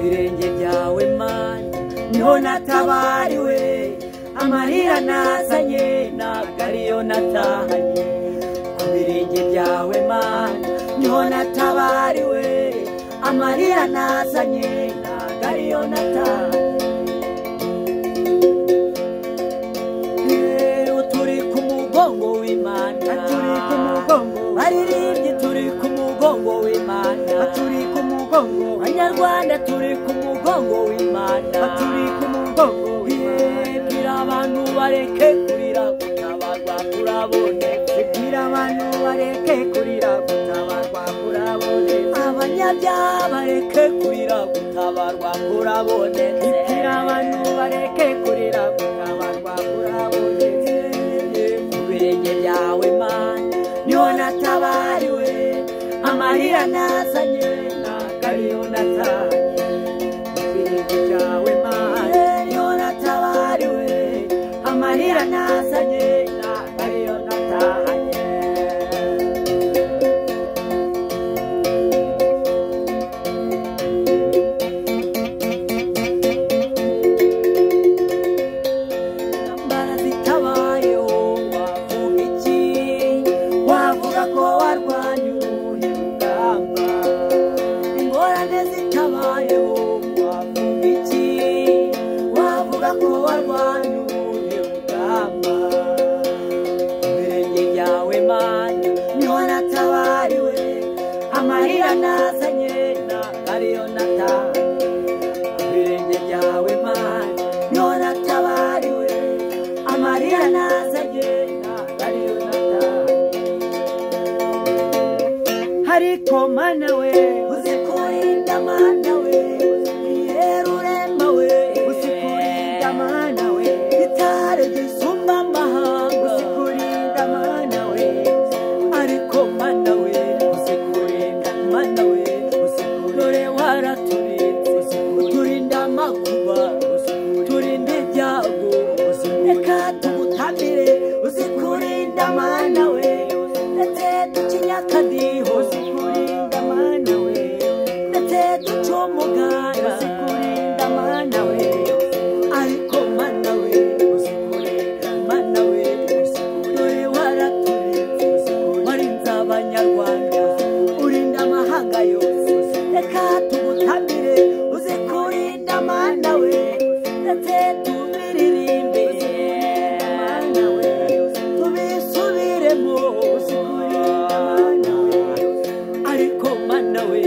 Birenge byawe Mana niho natabariwe, amarira nazanye ntabwo ariyo natahanye. Ku birenge byawe Mana niho natabariwe, amarira nazanye ntabwo ariyo natahanye. Turi ku mugongo w'Imana, turi ku mugongo, baririmbye turi ku mugongo w'Imana, turi ku mugongo, Banyarwanda turi ku mugongo w'Imana, turi ku mugongo w'Imana. Bwira abantu bareke kurira gutabarwa kurabonetse, bwira abantu bareke kurira gutabarwa kurabonetse, abanyabyaha bareke kurira gutabarwa kurabonetse, bwira abantu bareke kurira gutabarwa kurabonetse. Ku birenge byawe Mana niho natabariwe, amarira nazanye ntabwo ariyo natahanye. Ku birenge byawe Mana niho natabariwe, amarira nazanye ntabwo ariyo natahanye. Intambara zitabayeho wavuga iki? Wavuga ko warwanye uruhe rugamba? Ingorane zitabayeho wavuga iki? Wavuga ko warwanye uruhe rugamba? Ku birenge byawe Mana niho natabariwe, amarira nazanye ntabwo ariyo natahanye. Ku birenge byawe Mana niho natabariwe, amarira nazanye ntabwo ariyo natahanye. Ariko Mana we uzi kurinda, Mana we yera urema we uzi kurinda, Mana we gitare gisumba amahanga uzi kurinda, Mana we. Ariko Mana we uzi kurinda, Mana we uzi kurinda, dore waraturinze turinda amakuba, turinda ibyago, reka tumutamire uzi kurinda, Mana we. Ndetse ducinya akadiho uzi kurinda, Mana we. Ndetse duca umuganda uzi kurinda, Mana we. Ariko Mana we uzi kurinda, Mana we dore waraturinze warinze Abanyarwanda, urinda amahanga yose, reka tumutamire uzi kurinda, Mana we. Ndetse tubiririmbe Mana we, tubisubiremo uzi kurinda, Mana we. Ariko Mana we